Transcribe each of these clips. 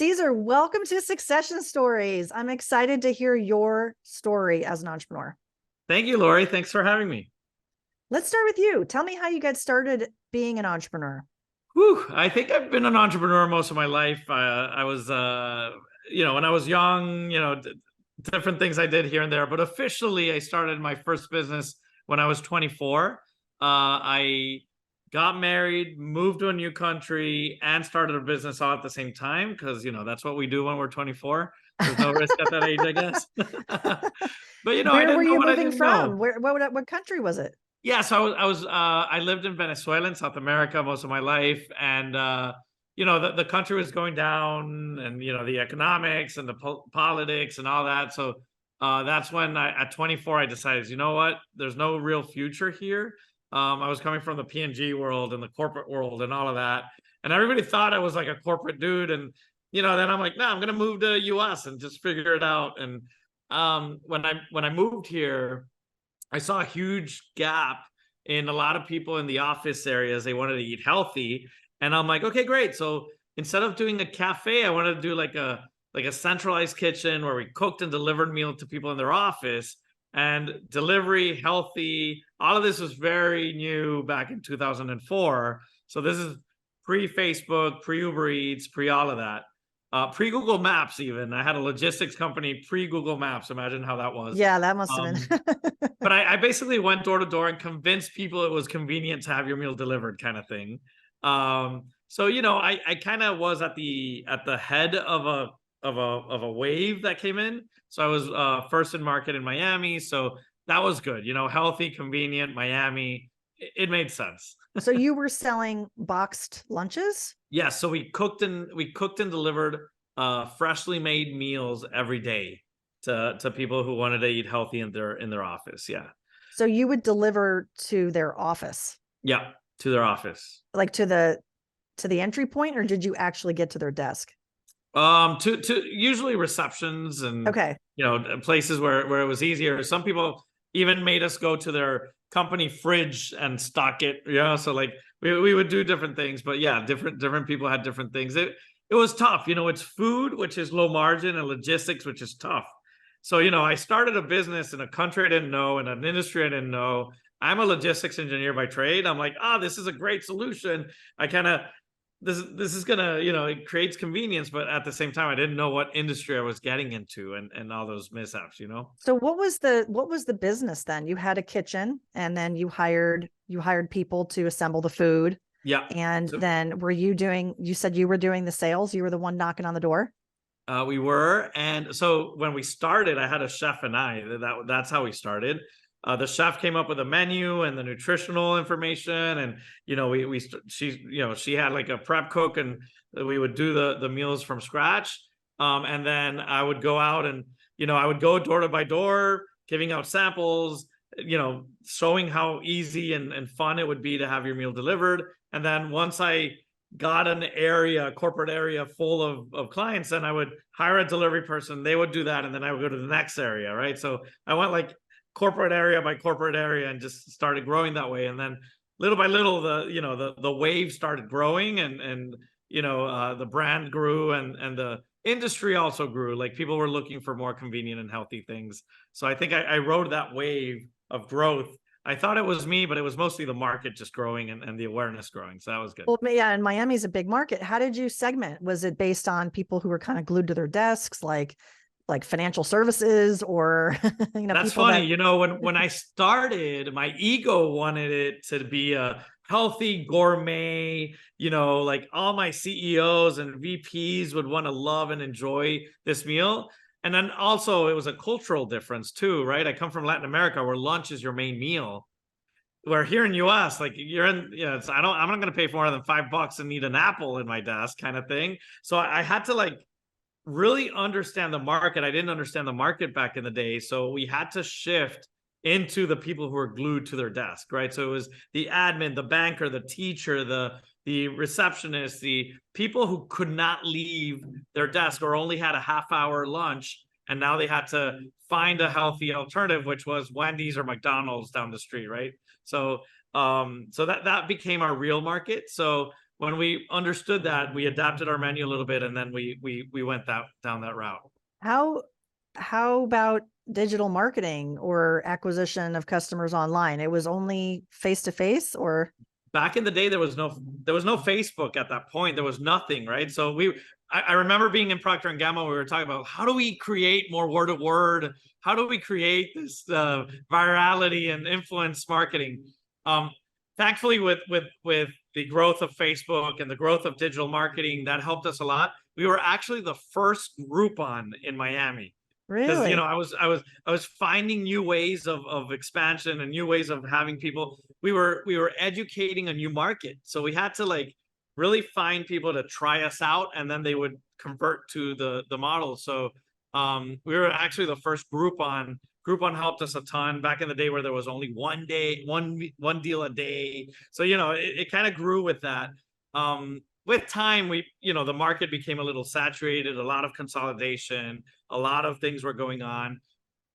Cesar, welcome to Succession Stories. I'm excited to hear your story as an entrepreneur. Thank you, Laurie. Thanks for having me. Let's start with you. Tell me how you got started being an entrepreneur. Whew, I think I've been an entrepreneur most of my life. I was, when I was young, different things I did here and there. But officially, I started my first business when I was 24. I got married, moved to a new country, and started a business all at the same time because, that's what we do when we're 24. There's no risk at that age, I guess. But, I Where were didn't know you what I moving didn't from? know. What country was it? Yeah, so I lived in Venezuela in South America most of my life, and the country was going down, and the economics and the politics and all that. So that's when at 24 I decided, you know what, there's no real future here. I was coming from the P&G world and the corporate world and all of that, and everybody thought I was like a corporate dude, and then I'm like, no, I'm gonna move to US and just figure it out. And when I moved here, I saw a huge gap in a lot of people in the office areas. They wanted to eat healthy. And I'm like, okay, great. So instead of doing a cafe, I wanted to do like a centralized kitchen where we cooked and delivered meal to people in their office. And delivery, healthy, all of this was very new back in 2004. So this is pre-Facebook, pre-Uber Eats, pre all of that. Pre-Google Maps even. I had a logistics company pre-Google Maps. Imagine how that was. Yeah, that must have been. But I basically went door to door and convinced people it was convenient to have your meal delivered, kind of thing. So I kind of was at the head of a wave that came in. So I was first in market in Miami. So that was good. Healthy, convenient, Miami. It made sense. So you were selling boxed lunches? Yeah. So we cooked and delivered freshly made meals every day to people who wanted to eat healthy in their office. Yeah. So you would deliver to their office? Yeah, to their office. Like to the entry point, or did you actually get to their desk? To usually receptions and okay, places where it was easier. Some people even made us go to their company fridge and stock it. So like we would do different things, but yeah, different people had different things. It was tough. It's food, which is low margin, and logistics, which is tough. So, I started a business in a country I didn't know, in an industry I didn't know. I'm a logistics engineer by trade. I'm like, this is a great solution. This is gonna, it creates convenience, but at the same time, I didn't know what industry I was getting into and all those mishaps, So what was the business then? You had a kitchen, and then you hired people to assemble the food. Yeah. And then you said you were doing the sales? You were the one knocking on the door? We were. And so when we started, I had a chef and that's how we started. The chef came up with a menu and the nutritional information. And, she had like a prep cook, and we would do the meals from scratch. And then I would go out and, I would go door by door, giving out samples, showing how easy and fun it would be to have your meal delivered. And then once I got an corporate area full of clients, and I would hire a delivery person, they would do that, and then I would go to the next area, right? So I went like corporate area by corporate area and just started growing that way. And then little by little, the wave started growing, and the brand grew, and the industry also grew. Like people were looking for more convenient and healthy things. So I think I rode that wave of growth. I thought it was me, but it was mostly the market just growing and the awareness growing. So that was good. Well, yeah, and Miami's a big market. How did you segment? Was it based on people who were kind of glued to their desks, like financial services, or That's funny. When I started, my ego wanted it to be a healthy gourmet, like all my CEOs and VPs would want to love and enjoy this meal. And then also it was a cultural difference too, right? I come from Latin America, where lunch is your main meal. Where here in US, like I'm not going to pay more than $5 and eat an apple in my desk, kind of thing. So I had to like really understand the market. I didn't understand the market back in the day. So we had to shift into the people who are glued to their desk, right? So it was the admin, the banker, the teacher, the receptionist, the people who could not leave their desk or only had a half-hour lunch, and now they had to find a healthy alternative, which was Wendy's or McDonald's down the street, right? So that became our real market. So when we understood that, we adapted our menu a little bit, and then we went down that route. How about digital marketing or acquisition of customers online? It was only face to face, or back in the day, there was no Facebook at that point. There was nothing, right? So I remember being in Procter and Gamble. We were talking about how do we create more word of word? How do we create this virality and influence marketing? Thankfully, with the growth of Facebook and the growth of digital marketing, that helped us a lot. We were actually the first Groupon in Miami. Because really? I was finding new ways of expansion and new ways of having people. We were educating a new market, so we had to like really find people to try us out, and then they would convert to the model. So we were actually the first Groupon. Groupon helped us a ton back in the day where there was only one deal a day. So it kind of grew with that. With time, the market became a little saturated, a lot of consolidation, a lot of things were going on.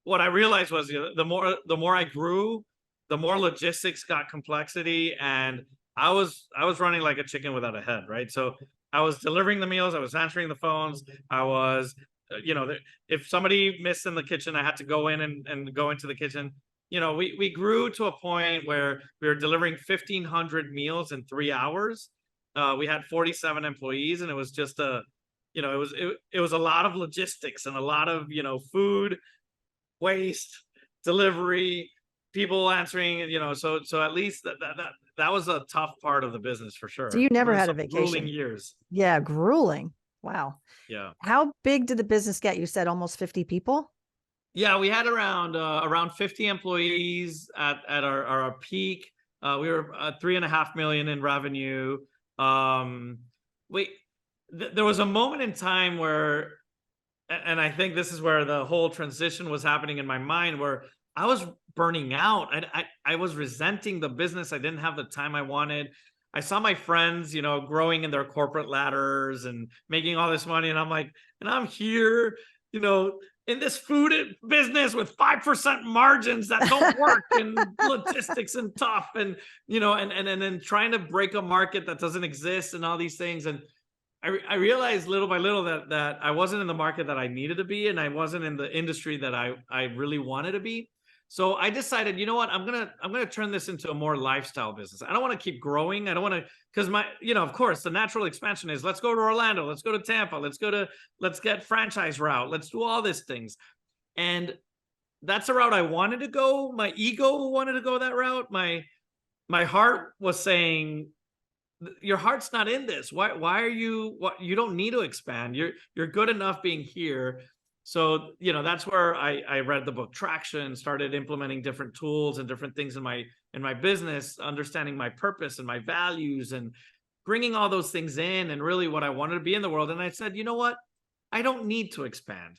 What I realized was the more I grew, the more logistics got complexity, and I was running like a chicken without a head, right? So I was delivering the meals, I was answering the phones, I was, if somebody missed in the kitchen, I had to go in and go into the kitchen. We grew to a point where we were delivering 1,500 meals in 3 hours. We had 47 employees, and it was just it was a lot of logistics and a lot of food waste, delivery, people answering. So at least that was a tough part of the business for sure. So you never had a vacation? Grueling years. Yeah, grueling. Wow. Yeah. How big did the business get? You said almost 50 people. Yeah, we had around 50 employees at our peak. We were at 3.5 million in revenue. There was a moment in time where, and I think this is where the whole transition was happening in my mind, where I was burning out. I was resenting the business. I didn't have the time I wanted. I saw my friends, growing in their corporate ladders and making all this money. And I'm like, and I'm here, in this food business with 5% margins that don't work and logistics and tough and, and then trying to break a market that doesn't exist and all these things. And I realized little by little that I wasn't in the market that I needed to be, and I wasn't in the industry that I really wanted to be. So I decided, you know what, I'm gonna turn this into a more lifestyle business. I don't want to keep growing. I don't want to, because of course, the natural expansion is let's go to Orlando, let's go to Tampa, let's get franchise route, let's do all these things. And that's the route I wanted to go. My ego wanted to go that route. My heart was saying, your heart's not in this. Why are you? You don't need to expand. You're good enough being here. So that's where I read the book Traction, started implementing different tools and different things in my business, understanding my purpose and my values, and bringing all those things in, and really what I wanted to be in the world. And I said, you know what? I don't need to expand.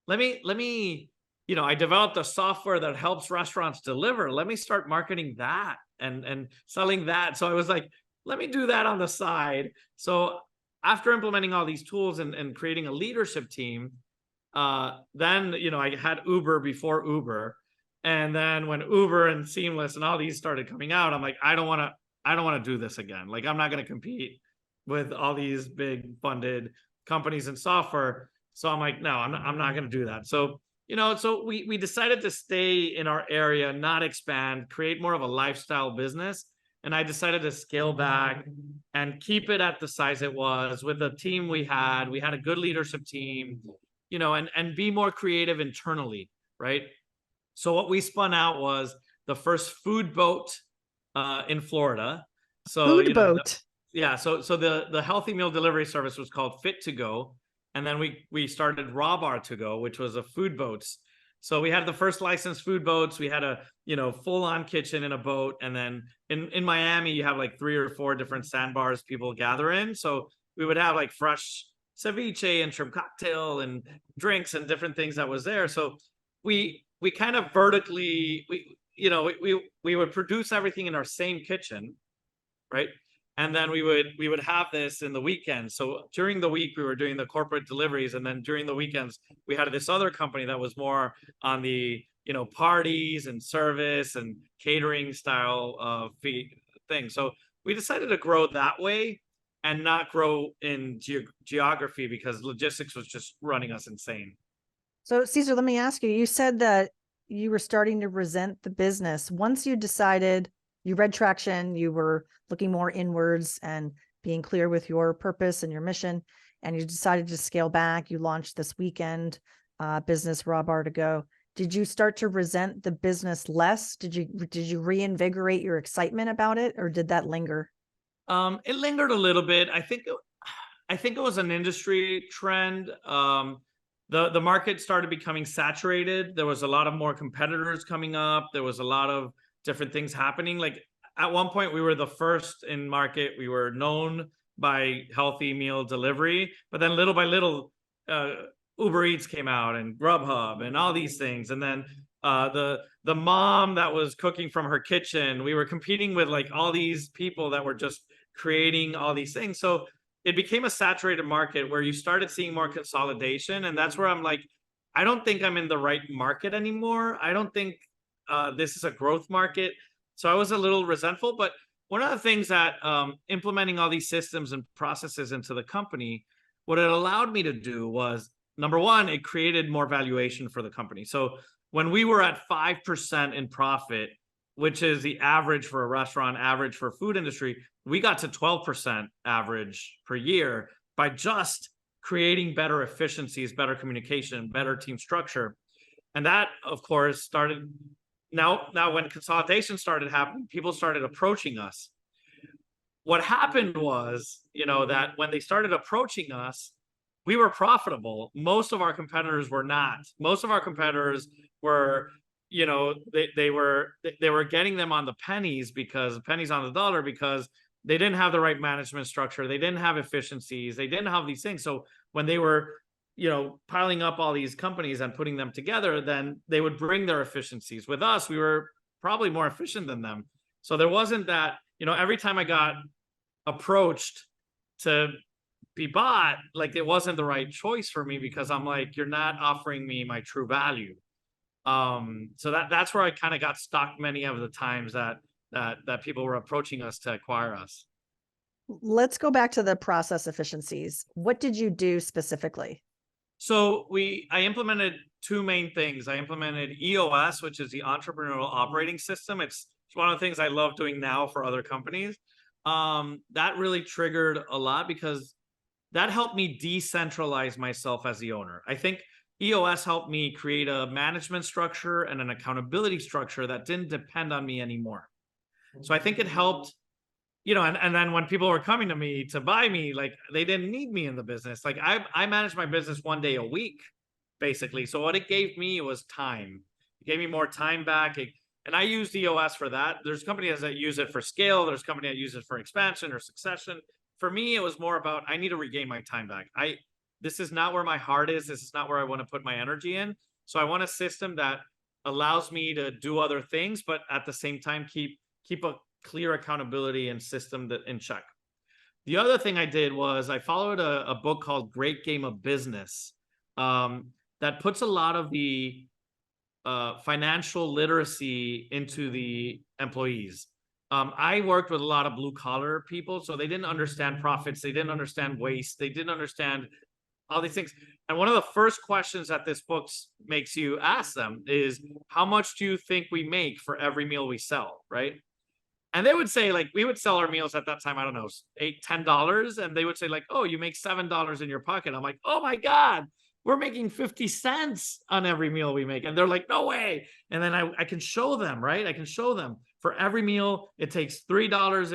Let me. I developed a software that helps restaurants deliver. Let me start marketing that and selling that. So I was like, let me do that on the side. So after implementing all these tools and creating a leadership team, then, I had Uber before Uber. And then when Uber and Seamless and all these started coming out, I'm like, I don't want to do this again. Like, I'm not going to compete with all these big funded companies and software. So I'm like, no, I'm not going to do that. So, so we decided to stay in our area, not expand, create more of a lifestyle business. And I decided to scale back and keep it at the size it was with the team we had. We had a good leadership team, and be more creative internally, right? So what we spun out was the first food boat in Florida. So Food boat. So the healthy meal delivery service was called Fit to Go, and then we started Raw Bar to Go, which was a food boats. So we had the first licensed food boats. We had a full-on kitchen in a boat, and then in Miami you have like 3 or 4 different sandbars people gather in. So we would have like fresh ceviche and shrimp cocktail and drinks and different things that was there. So we kind of vertically we would produce everything in our same kitchen, right? And then we would have this in the weekends. So during the week we were doing the corporate deliveries, and then during the weekends we had this other company that was more on the parties and service and catering style thing. So we decided to grow that way. and not grow in geography because logistics was just running us insane. So Cesar, let me ask you, you said that you were starting to resent the business. Once you decided, you read Traction, you were looking more inwards and being clear with your purpose and your mission, and you decided to scale back, you launched this weekend business, Raw Bar to Go. Did you start to resent the business less? Did you reinvigorate your excitement about it, or did that linger? It lingered a little bit. I think it was an industry trend. The market started becoming saturated. There was a lot of more competitors coming up. There was a lot of different things happening. Like at one point, we were the first in market. We were known by healthy meal delivery, but then little by little, Uber Eats came out and Grubhub and all these things. And then the mom that was cooking from her kitchen, we were competing with like all these people that were just creating all these things. So it became a saturated market where you started seeing more consolidation. And that's where I'm like, I don't think I'm in the right market anymore. I don't think this is a growth market. So I was a little resentful. But one of the things that implementing all these systems and processes into the company, what it allowed me to do was, number one, it created more valuation for the company. So when we were at 5% in profit, which is the average for a restaurant, average for food industry, we got to 12% average per year by just creating better efficiencies, better communication, better team structure. And that, of course, started now when consolidation started happening, people started approaching us. What happened was, that when they started approaching us, we were profitable. Most of our competitors were not. Most of our competitors were, they were getting them on the pennies on the dollar, because they didn't have the right management structure. They didn't have efficiencies. They didn't have these things. So when they were, piling up all these companies and putting them together, then they would bring their efficiencies. With us, we were probably more efficient than them. So there wasn't that, every time I got approached to be bought, like it wasn't the right choice for me, because I'm like, you're not offering me my true value. So that's where I kind of got stuck many of the times that people were approaching us to acquire us. Let's go back to the process efficiencies. What did you do specifically? So I implemented two main things. I implemented EOS, which is the Entrepreneurial Operating System. It's one of the things I love doing now for other companies. That really triggered a lot, because that helped me decentralize myself as the owner. I think EOS helped me create a management structure and an accountability structure that didn't depend on me anymore. So I think it helped, and then when people were coming to me to buy me, like they didn't need me in the business. Like I managed my business one day a week, basically. So what it gave me was time. It gave me more time back. And I used EOS for that. There's companies that use it for scale. There's companies that use it for expansion or succession. For me, it was more about, I need to regain my time back. This is not where my heart is. This is not where I want to put my energy in. So I want a system that allows me to do other things, but at the same time, keep a clear accountability and system that in check. The other thing I did was I followed a book called Great Game of Business, that puts a lot of the financial literacy into the employees. I worked with a lot of blue collar people, so they didn't understand profits. They didn't understand waste. They didn't understand all these things. And one of the first questions that this book makes you ask them is, how much do you think we make for every meal we sell, right? And they would say, like, we would sell our meals at that time, I don't know, $8-10. And they would say like, oh, you make $7 in your pocket. I'm like, oh my God, we're making 50 cents on every meal we make. And they're like, no way. And then I can show them, right? I can show them for every meal, it takes $3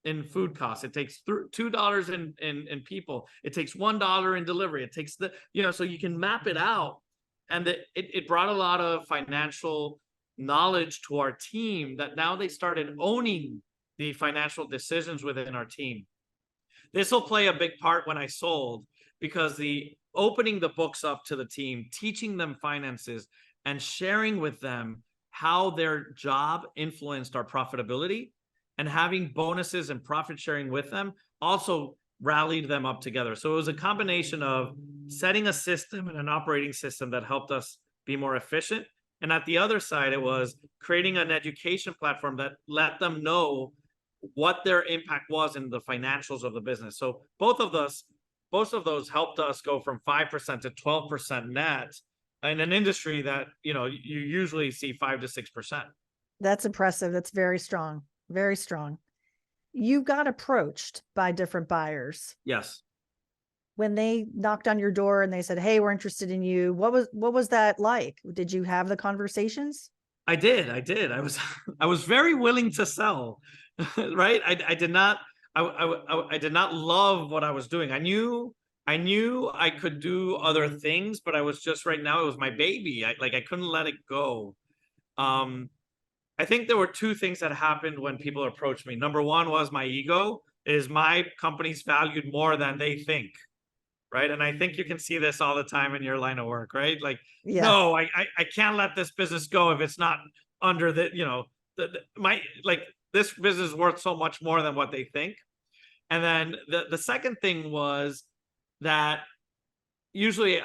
in food costs. It takes $2 in people. It takes $1 in delivery. It takes so you can map it out. And it brought a lot of financial knowledge to our team, that now they started owning the financial decisions within our team. This will play a big part when I sold, because the opening the books up to the team, teaching them finances and sharing with them how their job influenced our profitability, and having bonuses and profit sharing with them also rallied them up together. So it was a combination of setting a system and an operating system that helped us be more efficient. And at the other side, it was creating an education platform that let them know what their impact was in the financials of the business. So both of those helped us go from 5% to 12% net in an industry that, you know, you usually see 5 to 6%. That's impressive. That's very strong. Very strong. You got approached by different buyers. Yes. When they knocked on your door and they said, "Hey, we're interested in you." What was that like? Did you have the conversations? I did. I was very willing to sell, right? I did not, I did not love what I was doing. I knew I could do other things, but I was just, right now, it was my baby. I couldn't let it go. I think there were two things that happened when people approached me. Number one was my ego. Is my company's valued more than they think, right? And I think you can see this all the time in your line of work, right? Like, Yeah. no, I can't let this business go if it's not under the, you know, like, this business is worth so much more than what they think. And then the second thing was that usually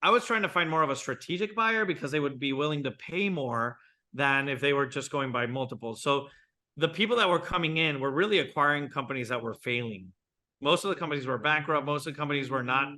I was trying to find more of a strategic buyer, because they would be willing to pay more than if they were just going by multiples. So the people that were coming in were really acquiring companies that were failing. Most of the companies were bankrupt. Most of the companies were not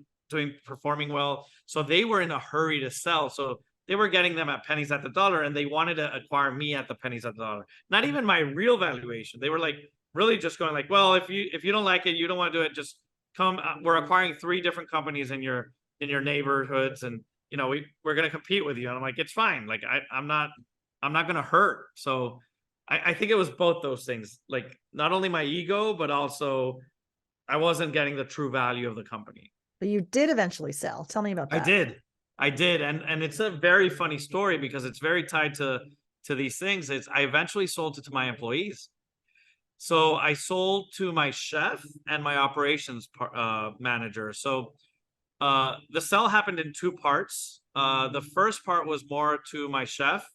performing well. So they were in a hurry to sell. So they were getting them at pennies at the dollar, and they wanted to acquire me at the pennies at the dollar. Not even my real valuation. They were like really just going like, well, if you don't like it, you don't want to do it, just come. We're acquiring 3 different companies in your neighborhoods, and, you know, we're going to compete with you. And I'm like, it's fine. Like, I'm not going to hurt. So I think it was both those things, like not only my ego, but also I wasn't getting the true value of the company. But you did eventually sell. Tell me about that. I did. And it's a very funny story, because it's very tied to these things. I eventually sold it to my employees. So I sold to my chef and my operations manager. So the sell happened in 2 parts. The first part was more to my chef.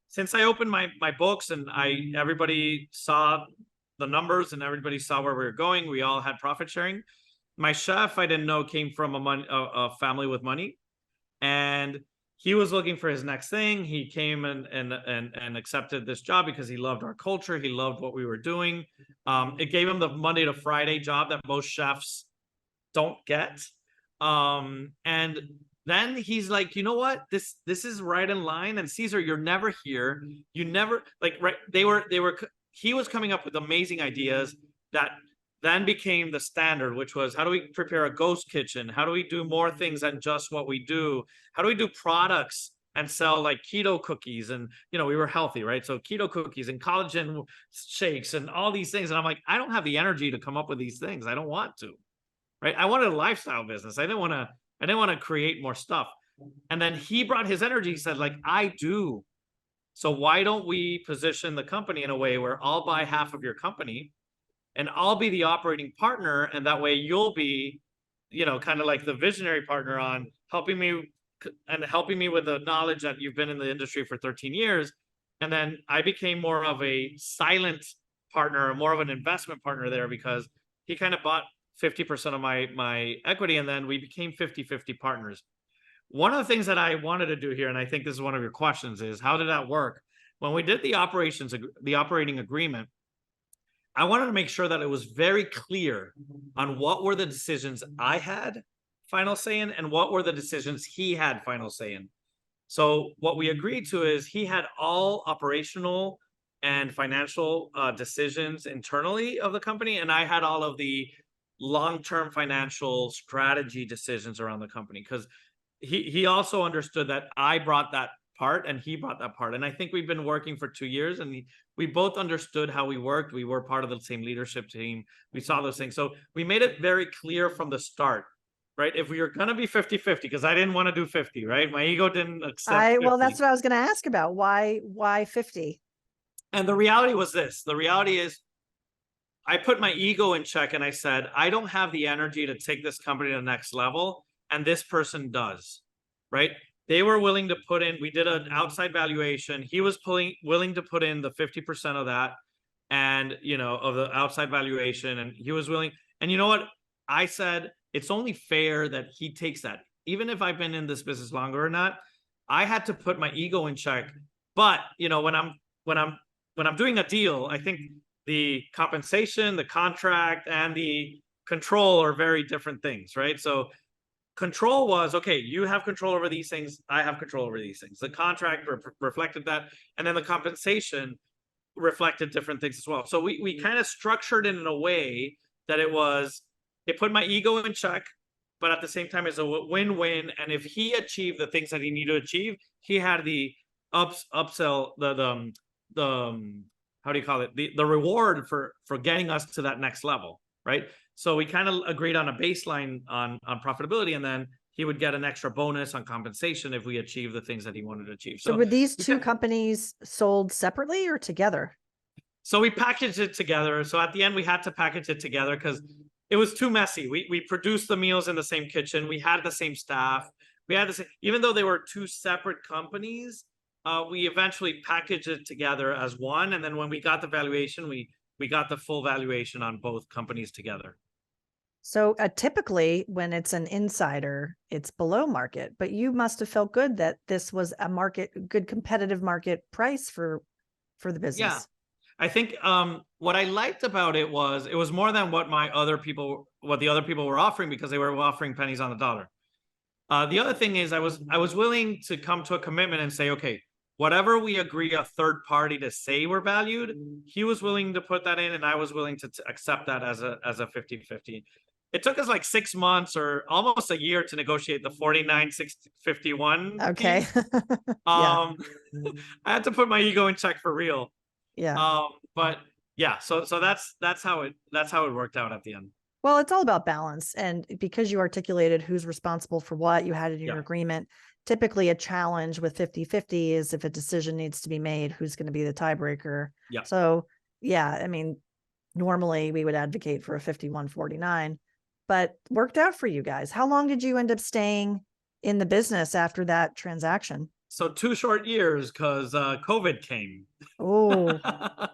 Since I opened my books, and everybody saw the numbers and everybody saw where we were going, we all had profit sharing. My chef, I didn't know, came from a family with money, and he was looking for his next thing. He came and accepted this job because he loved our culture. He loved what we were doing. It gave him the Monday to Friday job that most chefs don't get. And then he's like, you know what? This is right in line. And Cesar, you're never here. You never, like, right. He was coming up with amazing ideas that then became the standard, which was, how do we prepare a ghost kitchen? How do we do more things than just what we do? How do we do products and sell like keto cookies? And, you know, we were healthy, right? So keto cookies and collagen shakes and all these things. And I'm like, I don't have the energy to come up with these things. I don't want to, right? I wanted a lifestyle business. I didn't want to create more stuff. And then he brought his energy. He said, like, I do. So why don't we position the company in a way where I'll buy half of your company and I'll be the operating partner, and that way you'll be, you know, kind of like the visionary partner on helping me with the knowledge that you've been in the industry for 13 years. And then I became more of a silent partner, more of an investment partner there, because he kind of bought 50% of my equity, and then we became 50-50 partners. One of the things that I wanted to do here, and I think this is one of your questions, is how did that work? When we did the operating agreement, I wanted to make sure that it was very clear on what were the decisions I had final say in, and what were the decisions he had final say in. So what we agreed to is he had all operational and financial decisions internally of the company, and I had all of the long-term financial strategy decisions around the company, because he also understood that I brought that part and he brought that part. And I think we've been working for 2 years, and we both understood how we worked. We were part of the same leadership team. We saw those things. So we made it very clear from the start, right? If we were going to be 50-50, because I didn't want to do 50, right? My ego didn't accept 50. Well, that's what I was going to ask about. Why 50? And the reality was this. The reality is, I put my ego in check, and I said, I don't have the energy to take this company to the next level, and this person does, right? They were willing to put in, we did an outside valuation. He was willing to put in the 50% of that, and, you know, of the outside valuation, and he was willing. And you know what? I said, it's only fair that he takes that. Even if I've been in this business longer or not, I had to put my ego in check. But, you know, when I'm when I'm doing a deal, I think the compensation, the contract, and the control are very different things, right? So control was, okay, you have control over these things, I have control over these things. The contract reflected that, and then the compensation reflected different things as well. So we kind of structured it in a way that it put my ego in check, but at the same time it's a win-win. And if he achieved the things that he needed to achieve, he had the upsell, how do you call it? The reward for getting us to that next level, right? So we kind of agreed on a baseline on profitability, and then he would get an extra bonus on compensation if we achieve the things that he wanted to achieve. So were these two companies sold separately or together? So we packaged it together. So at the end, we had to package it together because it was too messy. We produced the meals in the same kitchen. We had the same staff. We had the same, even though they were two separate companies, we eventually packaged it together as one. And then when we got the valuation, we got the full valuation on both companies together. So typically when it's an insider, it's below market, but you must have felt good that this was a good competitive market price for the business. Yeah. I think what I liked about it was more than what the other people were offering, because they were offering pennies on the dollar. The other thing is I was willing to come to a commitment and say, okay, whatever we agree a third party to say we're valued, he was willing to put that in, and I was willing to accept that as a 50-50. It took us like 6 months or almost a year to negotiate the 49-51. Okay. I had to put my ego in check for real. Yeah. But yeah, so that's how it worked out at the end. Well, it's all about balance. And because you articulated who's responsible for what, you had it in your agreement. Typically a challenge with 50-50 is if a decision needs to be made, who's going to be the tiebreaker. Yeah. So yeah, I mean, normally we would advocate for a 51-49, but worked out for you guys. How long did you end up staying in the business after that transaction? So 2 short years, because COVID came. Oh,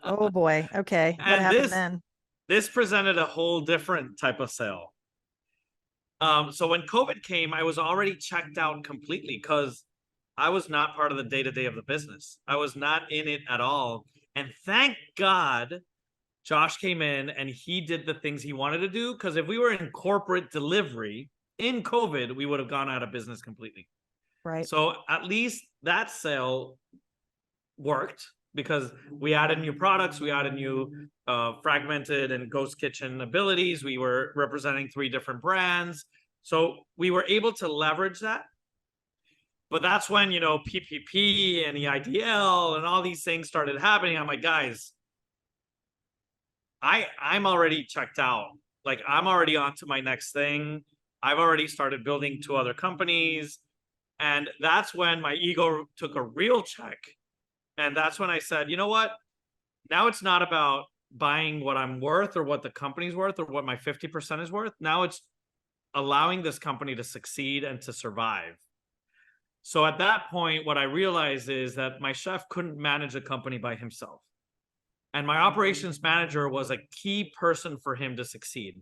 oh boy. Okay. What happened then? This presented a whole different type of sale. So when COVID came, I was already checked out completely because I was not part of the day-to-day of the business. I was not in it at all. And thank God Josh came in and he did the things he wanted to do, because if we were in corporate delivery in COVID, we would have gone out of business completely. Right. So at least that sale worked, because we added new products, we added new fragmented and ghost kitchen abilities. We were representing 3 different brands. So we were able to leverage that. But that's when, PPP and the IDL and all these things started happening. I'm like, guys, I'm already checked out. Like, I'm already on to my next thing. I've already started building 2 other companies. And that's when my ego took a real check. And that's when I said, you know what? Now it's not about buying what I'm worth or what the company's worth or what my 50% is worth. Now it's allowing this company to succeed and to survive. So at that point, what I realized is that my chef couldn't manage a company by himself. And my operations manager was a key person for him to succeed.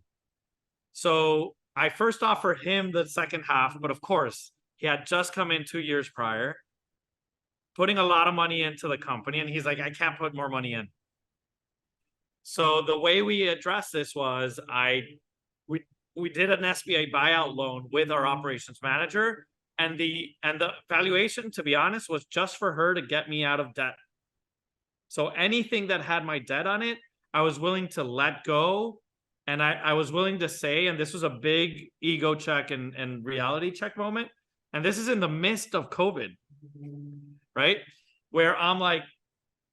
So I first offered him the second half, but of course, he had just come in 2 years prior, putting a lot of money into the company. And he's like, I can't put more money in. So the way we addressed this was we did an SBA buyout loan with our operations manager. And the valuation, to be honest, was just for her to get me out of debt. So anything that had my debt on it, I was willing to let go. And I was willing to say, and this was a big ego check and reality check moment. And this is in the midst of COVID, right? Where I'm like,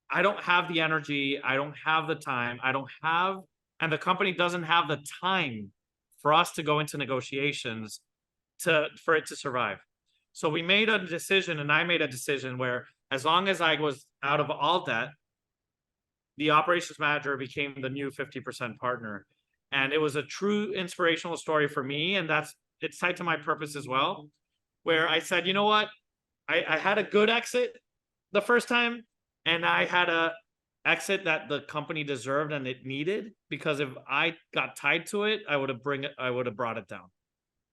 I don't have the energy. I don't have the time. And the company doesn't have the time for us to go into negotiations for it to survive. So we made a decision, and I made a decision where, as long as I was out of all debt, the operations manager became the new 50% partner. And it was a true inspirational story for me. And it's tied to my purpose as well, where I said, you know what? I had a good exit the first time, and I had a exit that the company deserved and it needed, because if I got tied to it, I would have brought it down.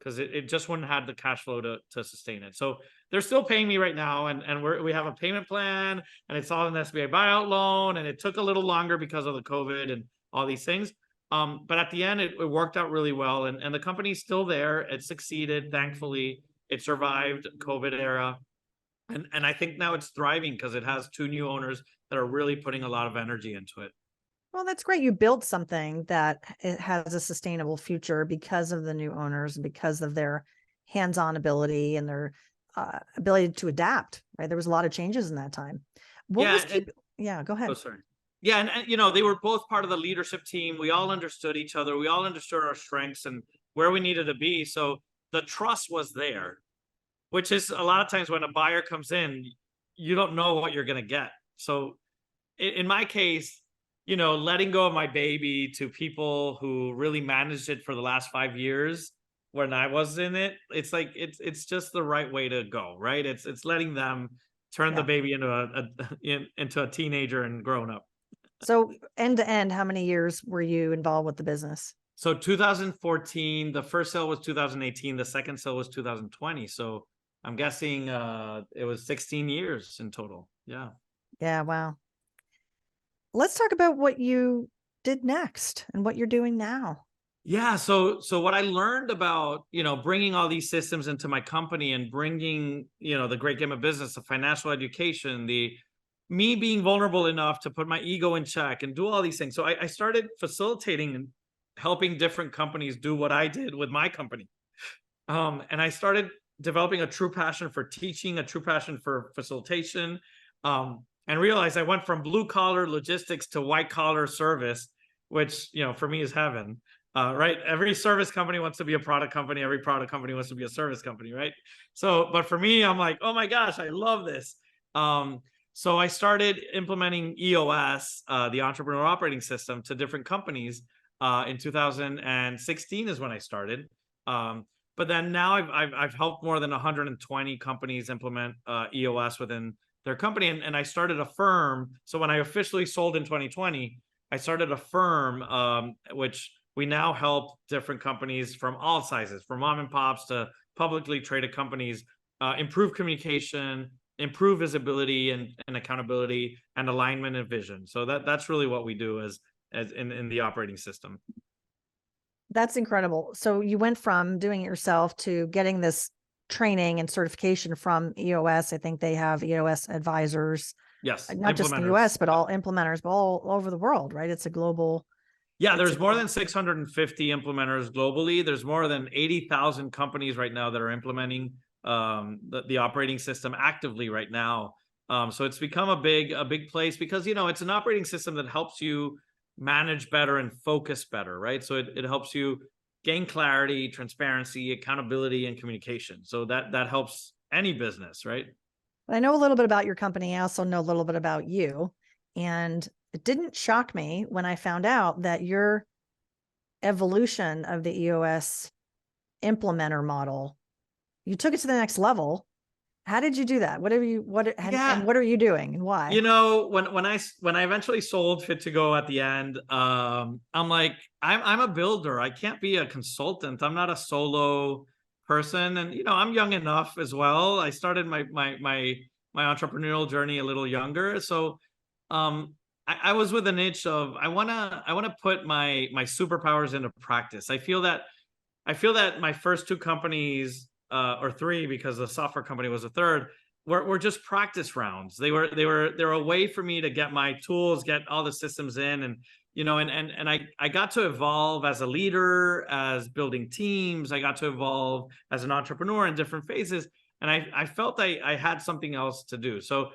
because it just wouldn't have the cash flow to sustain it. So they're still paying me right now, and we have a payment plan, and it's all an SBA buyout loan, and it took a little longer because of the COVID and all these things. But at the end, it worked out really well, and the company's still there. It succeeded, thankfully. It survived COVID era. And I think now it's thriving because it has 2 new owners that are really putting a lot of energy into it. Well, that's great. You built something that it has a sustainable future because of the new owners and because of their hands-on ability and their ability to adapt, right? There was a lot of changes in that time. What was yeah, go ahead. Oh, sorry. Yeah, and you know, they were both part of the leadership team. We all understood each other. We all understood our strengths and where we needed to be. So the trust was there, which is a lot of times when a buyer comes in, you don't know what you're going to get. So in my case, you know, letting go of my baby to people who really managed it for the last 5 years when I was in it, it's like, it's just the right way to go, right? It's letting them turn the baby into a teenager and grown up. So end to end, how many years were you involved with the business? So 2014, the first sale was 2018, the second sale was 2020. So I'm guessing it was 16 years in total. Yeah. Yeah, wow. Let's talk about what you did next and what you're doing now. Yeah. So what I learned about, you know, bringing all these systems into my company and bringing, you know, the great game of business, the financial education, me being vulnerable enough to put my ego in check and do all these things. So I started facilitating and helping different companies do what I did with my company. And I started developing a true passion for teaching, a true passion for facilitation, and realized I went from blue collar logistics to white collar service, which, you know, for me is heaven. Right? Every service company wants to be a product company. Every product company wants to be a service company, right? So, but for me, I'm like, oh my gosh, I love this. So I started implementing EOS, the Entrepreneurial Operating System, to different companies. In 2016 is when I started. But then now I've helped more than 120 companies implement EOS within their company, and I started a firm. So when I officially sold in 2020, I started a firm, which we now help different companies from all sizes, from mom and pops to publicly traded companies, improve communication, improve visibility and accountability and alignment and vision. So that's really what we do as in the operating system. That's incredible. So you went from doing it yourself to getting this training and certification from EOS. I think they have EOS advisors. Yes. Not just in the US, but all implementers, but all over the world, right? It's a global. Yeah, there's more than 650 implementers globally. There's more than 80,000 companies right now that are implementing the operating system actively right now. So it's become a big place because, you know, it's an operating system that helps you manage better and focus better, right? So it helps you gain clarity, transparency, accountability, and communication. So that helps any business, right? I know a little bit about your company. I also know a little bit about you. And it didn't shock me when I found out that your evolution of the EOS implementer model, you took it to the next level. How did you do that? And what are you doing and why? You know, when I eventually sold Fit to Go at the end, I'm like, I'm a builder. I can't be a consultant. I'm not a solo person. And, you know, I'm young enough as well. I started my entrepreneurial journey a little younger. So, I was with an itch of, I want to put my superpowers into practice. I feel that my first 2 companies, or 3, because the software company was a third, were just practice rounds. They were a way for me to get my tools, get all the systems in, and, you know, and I got to evolve as a leader, as building teams. I got to evolve as an entrepreneur in different phases, and I felt I had something else to do. So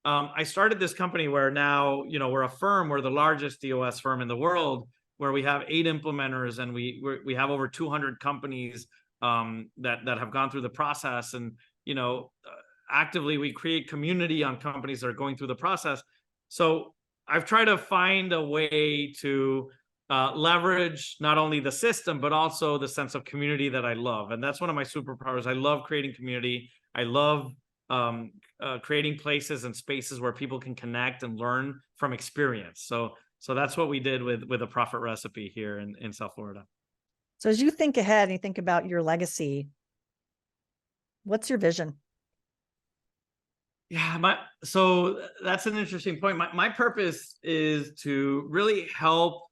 I started this company where now, you know, we're a firm. We're the largest EOS firm in the world, where we have 8 implementers, and we have over 200 companies that have gone through the process. And, you know, actively we create community on companies that are going through the process. So I've tried to find a way to leverage not only the system, but also the sense of community that I love. And that's one of my superpowers. I love creating community. I love creating places and spaces where people can connect and learn from experience. So that's what we did with a profit recipe here in South Florida. So as you think ahead and you think about your legacy, what's your vision? Yeah, so that's an interesting point. My purpose is to really help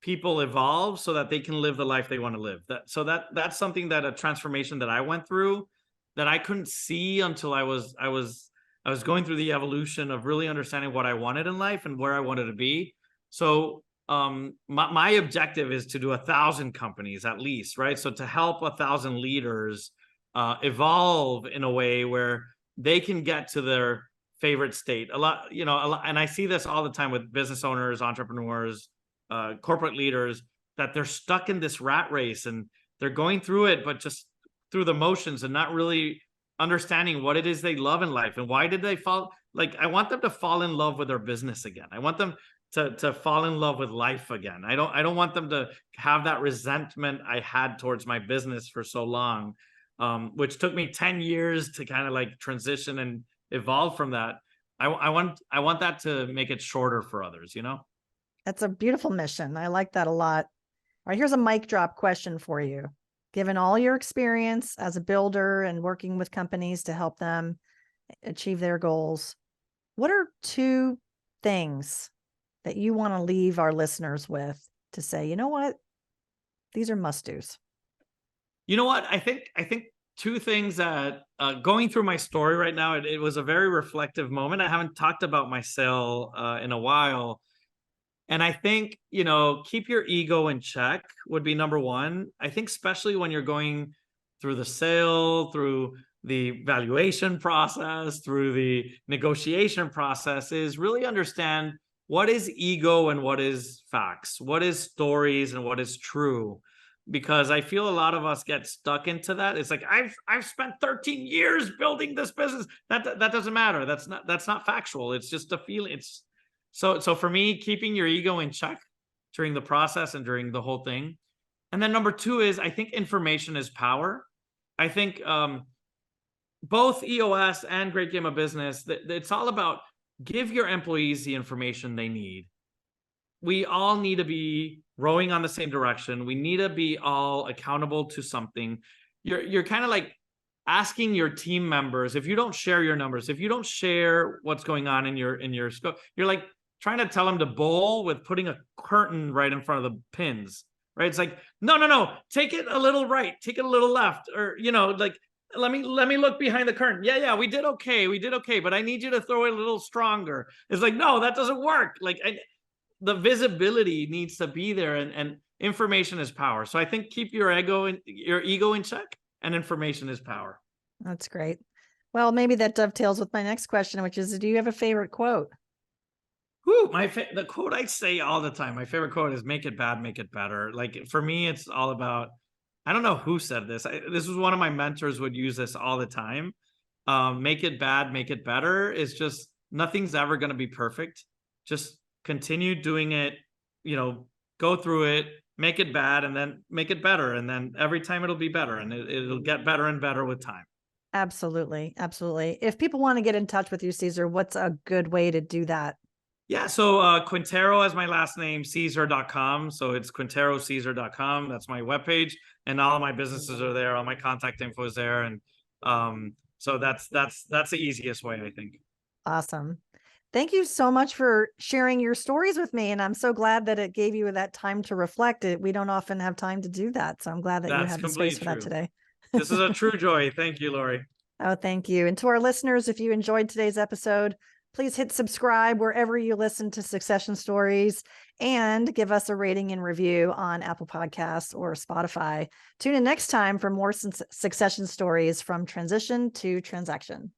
people evolve so that they can live the life they want to live. That's something, that a transformation that I went through, that I couldn't see until I was going through the evolution of really understanding what I wanted in life and where I wanted to be. So my objective is to do 1,000 companies at least, right? So to help 1,000 leaders evolve in a way where they can get to their favorite state. And I see this all the time with business owners, entrepreneurs, corporate leaders, that they're stuck in this rat race and they're going through it, but just through the motions and not really understanding what it is they love in life and why did they fall. Like, I want them to fall in love with their business again. I want them to fall in love with life again. I don't want them to have that resentment I had towards my business for so long, which took me 10 years to kind of like transition and evolve from that. I want that to make it shorter for others, you know? That's a beautiful mission. I like that a lot. All right, here's a mic drop question for you. Given all your experience as a builder and working with companies to help them achieve their goals, what are 2 things that you want to leave our listeners with to say, you know what, these are must-dos? You know what? I think 2 things that, going through my story right now, it was a very reflective moment. I haven't talked about my sale in a while. And I think, keep your ego in check would be number 1. I think especially when you're going through the sale, through the valuation process, through the negotiation process, is really understand what is ego and what is facts, what is stories and what is true. Because I feel a lot of us get stuck into that. It's like, I've spent 13 years building this business. That doesn't matter. That's not factual. It's just a feeling. So for me, keeping your ego in check during the process and during the whole thing. And then number 2 is, I think information is power. I think both EOS and Great Game of Business, it's all about give your employees the information they need. We all need to be rowing on the same direction. We need to be all accountable to something. You're kind of like asking your team members, if you don't share your numbers, if you don't share what's going on in your scope, you're like trying to tell them to bowl with putting a curtain right in front of the pins, right? It's like, no, take it a little right, take it a little left, or like, let me look behind the curtain. Yeah, we did okay, but I need you to throw it a little stronger. It's like, no, that doesn't work. Like, the visibility needs to be there, and information is power. So I think keep your ego in check, and information is power. That's great. Well, maybe that dovetails with my next question, which is, do you have a favorite quote? The quote I say all the time, my favorite quote is, make it bad, make it better. Like, for me, it's all about, I don't know who said this. This was one of my mentors would use this all the time. Make it bad, make it better. Is just, nothing's ever going to be perfect. Just continue doing it, go through it, make it bad, and then make it better. And then every time it'll be better, and it'll get better and better with time. Absolutely. Absolutely. If people want to get in touch with you, Cesar, what's a good way to do that? Yeah, so Quintero is my last name, Cesar.com. So it's QuinteroCesar.com. That's my webpage. And all of my businesses are there. All my contact info is there. And so that's the easiest way, I think. Awesome. Thank you so much for sharing your stories with me. And I'm so glad that it gave you that time to reflect. We don't often have time to do that. So I'm glad that you had the space for that today. This is a true joy. Thank you, Laurie. Oh, thank you. And to our listeners, if you enjoyed today's episode, please hit subscribe wherever you listen to Succession Stories, and give us a rating and review on Apple Podcasts or Spotify. Tune in next time for more Succession Stories from Transition to Transaction.